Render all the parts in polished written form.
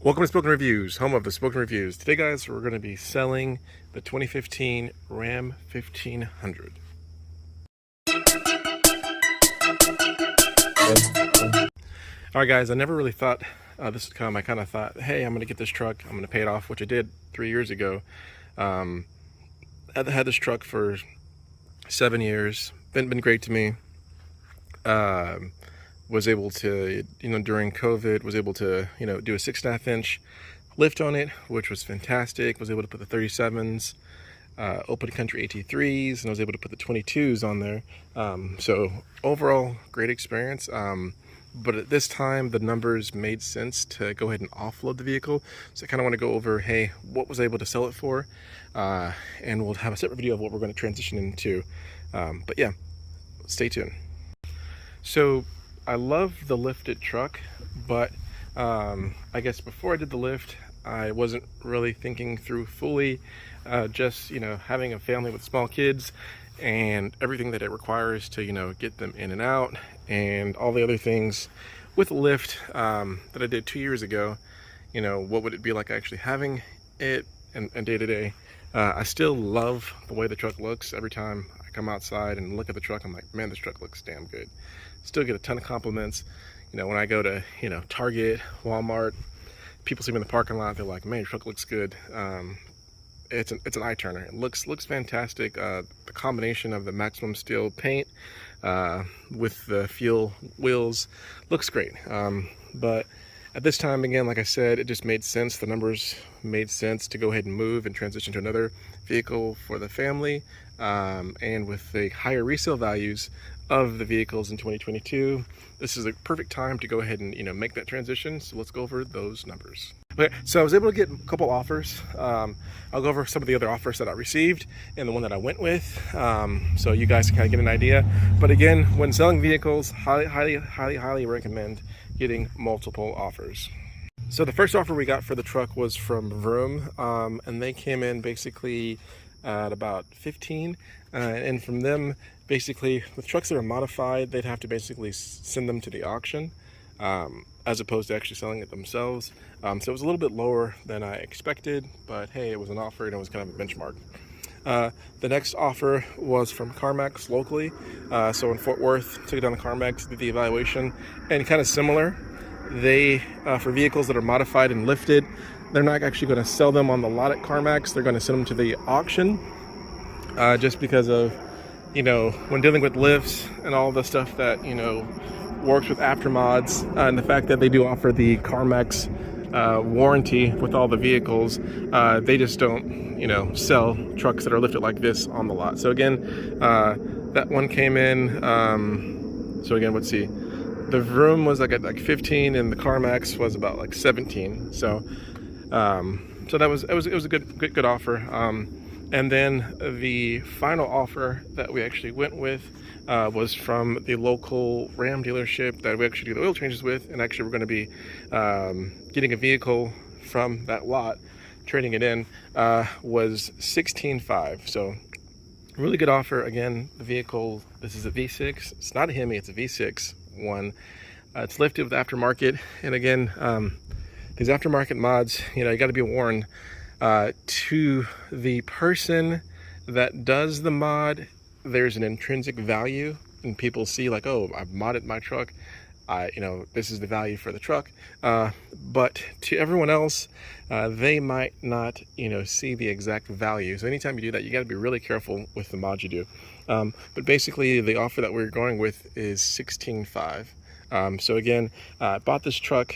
Welcome to Spoken Reviews, home of the Spoken Reviews. Today, guys, we're going to be selling the 2015 Ram 1500. Alright, guys, I never really thought this would come. I kind of thought, hey, I'm going to get this truck, I'm going to pay it off, which I did 3 years ago. I had this truck for 7 years, been great to me. Was able to, during COVID, was able to, do a 6.5 inch lift on it, which was fantastic. Was able to put the 37s, open country AT3s, and I was able to put the 22s on there. So overall, great experience. But at this time, the numbers made sense to go ahead and offload the vehicle. So I kind of want to go over, hey, what was I able to sell it for? And we'll have a separate video of what we're going to transition into. But yeah, stay tuned. So I love the lifted truck, but I guess before I did the lift, I wasn't really thinking through fully just, having a family with small kids and everything that it requires to, get them in and out and all the other things with the lift that I did 2 years ago. What would it be like actually having it and day to day? I still love the way the truck looks. Every time I come outside and look at the truck, I'm like, man, this truck looks damn good. Still get a ton of compliments. When I go to, Target, Walmart, people see me in the parking lot, they're like, man, your truck looks good. It's an eye turner. It looks fantastic. The combination of the Maximum Steel paint with the fuel wheels looks great. But at this time, again, like I said, it just made sense. The numbers made sense to go ahead and move and transition to another vehicle for the family. And with the higher resale values of the vehicles in 2022, this is a perfect time to go ahead and make that transition. So let's go over those numbers. Okay, so I was able to get a couple offers. I'll go over some of the other offers that I received and the one that I went with, so you guys can kind of get an idea. But again, when selling vehicles, highly recommend getting multiple offers. So the first offer we got for the truck was from Vroom, and they came in basically at about 15, and from them, basically with trucks that are modified, they'd have to basically send them to the auction, as opposed to actually selling it themselves. So it was a little bit lower than I expected, but hey, it was an offer and it was kind of a benchmark. The next offer was from CarMax locally. So in Fort Worth, took it down to CarMax, did the evaluation, and kind of similar. They, for vehicles that are modified and lifted, they're not actually going to sell them on the lot at CarMax. They're going to send them to the auction, just because of, when dealing with lifts and all the stuff that, works with aftermods, and the fact that they do offer the CarMax warranty with all the vehicles, they just don't, sell trucks that are lifted like this on the lot. So again, that one came in. So again, let's see. The Vroom was like at 15, and the CarMax was about like 17. So, so that was it was a good offer. And then the final offer that we actually went with was from the local Ram dealership that we actually do the oil changes with, and actually we're going to be getting a vehicle from that lot, trading it in, was $16,500. So really good offer. Again, the vehicle, this is a V6. It's not a Hemi, it's a V6 one. It's lifted with aftermarket, and again, these aftermarket mods, you got to be warned, to the person that does the mod, there's an intrinsic value, and people see like, oh, I've modded my truck, this is the value for the truck, but to everyone else, they might not see the exact value. So anytime you do that, you got to be really careful with the mod you do. But basically the offer that we're going with is $16,500. So again, I bought this truck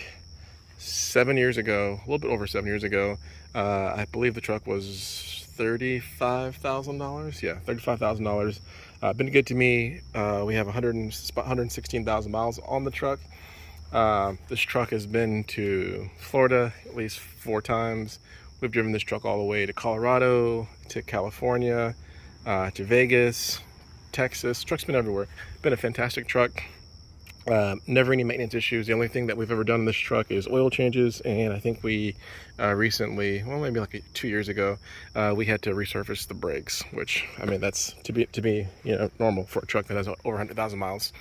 7 years ago, a little bit over 7 years ago. I believe the truck was $35,000. Yeah, $35,000. Been good to me. We have 116,000 miles on the truck. This truck has been to Florida at least 4 times. We've driven this truck all the way to Colorado, to California, to Vegas, Texas. Truck's been everywhere. Been a fantastic truck. Never any maintenance issues. The only thing that we've ever done in this truck is oil changes, and I think we recently, well, maybe like 2 years ago, we had to resurface the brakes, which, I mean, that's to be normal for a truck that has over 100,000 miles.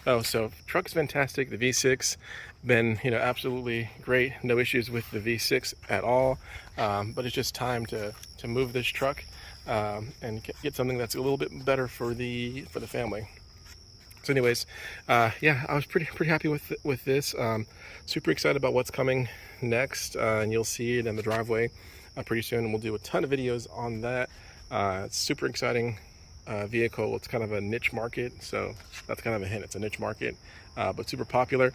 Oh, so truck's fantastic. The V6 been, you know, absolutely great. No issues with the V6 at all. But it's just time to move this truck and get something that's a little bit better for the family. So anyways, yeah, I was pretty happy with this. Super excited about what's coming next, and you'll see it in the driveway pretty soon. We'll do a ton of videos on that. It's super exciting vehicle. It's kind of a niche market, so that's kind of a hint. It's a niche market, but super popular.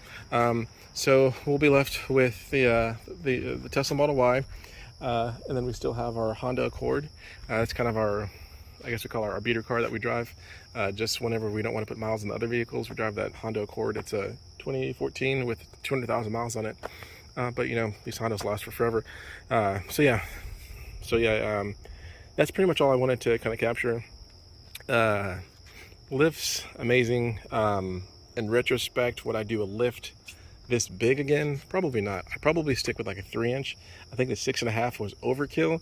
So we'll be left with the Tesla Model Y, and then we still have our Honda Accord. That's kind of our, I guess we call our beater car that we drive just whenever we don't want to put miles in the other vehicles. We drive that Honda Accord. It's a 2014 with 200,000 miles on it. But you know, these Hondas last for forever. So yeah, that's pretty much all I wanted to kind of capture. Lifts, amazing. In retrospect, would I do a lift this big again? Probably not. I probably stick with like a 3-inch. I think the 6.5 was overkill.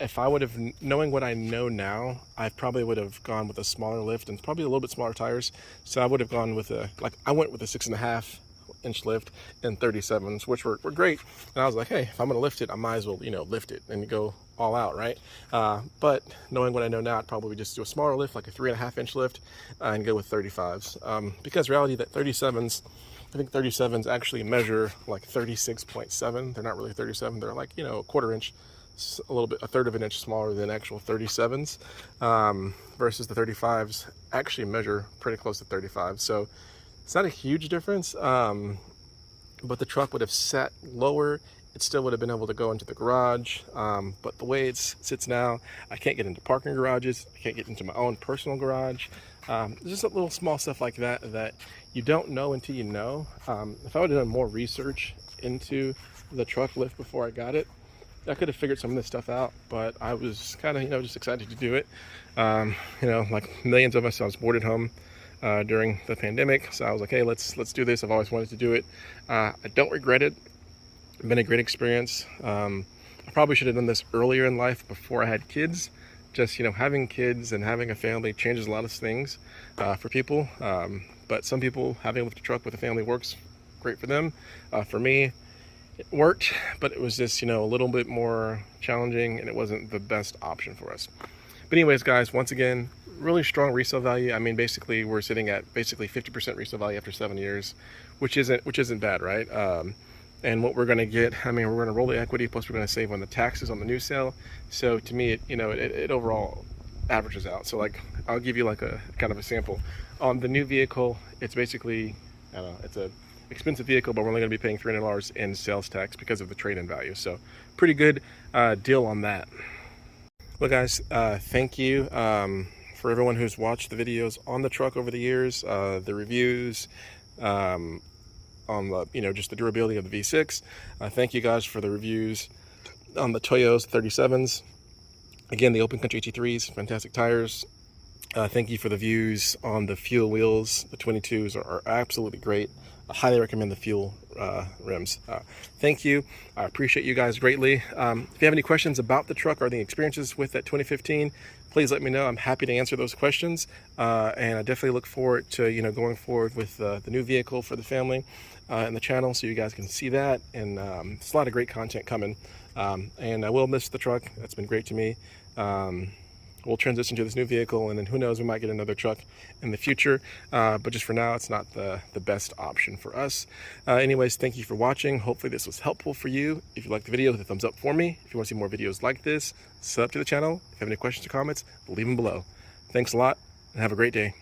If I would have, knowing what I know now, I probably would have gone with a smaller lift and probably a little bit smaller tires. So I would have gone with I went with a 6.5-inch lift and 37s, which were great. And I was like, hey, if I'm going to lift it, I might as well, you know, lift it and go all out, right? But knowing what I know now, I'd probably just do a smaller lift, like a 3.5-inch lift, and go with 35s. Because reality that 37s, I think 37s actually measure like 36.7. They're not really 37. They're like, you know, a 1/4 inch, a little bit, a 1/3 of an inch smaller than actual 37s, versus the 35s actually measure pretty close to 35. So it's not a huge difference, but the truck would have sat lower. It still would have been able to go into the garage, but the way it sits now, I can't get into parking garages. I can't get into my own personal garage. Just a little small stuff like that that you don't know until you know. If I would have done more research into the truck lift before I got it, I could have figured some of this stuff out, but I was kind of, you know, just excited to do it. You know, like millions of us, I was bored at home during the pandemic, so I was like, hey, let's do this. I've always wanted to do it. I don't regret it. It's been a great experience. I probably should have done this earlier in life before I had kids. Just, you know, having kids and having a family changes a lot of things for people. But some people, having a lift truck with a family works great for them. For me, it worked, but it was just, you know, a little bit more challenging, and it wasn't the best option for us. But anyways, guys, once again, really strong resale value. I mean, basically, we're sitting at basically 50% resale value after 7 years, which isn't bad, right? And what we're going to get, I mean, we're going to roll the equity, plus we're going to save on the taxes on the new sale. So to me, it overall averages out. So like, I'll give you like a kind of a sample. On the new vehicle, it's basically, I don't know, it's a expensive vehicle, but we're only going to be paying $300 in sales tax because of the trade-in value. So pretty good deal on that. Well, guys, thank you for everyone who's watched the videos on the truck over the years, the reviews, on the, you know, just the durability of the V6. Thank you guys for the reviews on the Toyos 37s. Again, the Open Country AT3s, fantastic tires. Thank you for the views on the fuel wheels. The 22s are absolutely great. I highly recommend the fuel rims. Thank you. I appreciate you guys greatly. If you have any questions about the truck or the experiences with that 2015, please let me know. I'm happy to answer those questions. And I definitely look forward to, you know, going forward with the new vehicle for the family and the channel, so you guys can see that. And it's a lot of great content coming. And I will miss the truck. That's been great to me. We'll transition to this new vehicle, and then who knows, we might get another truck in the future. But just for now, it's not the best option for us. Anyways, thank you for watching. Hopefully this was helpful for you. If you liked the video, hit the thumbs up for me. If you want to see more videos like this, sub to the channel. If you have any questions or comments, leave them below. Thanks a lot, and have a great day.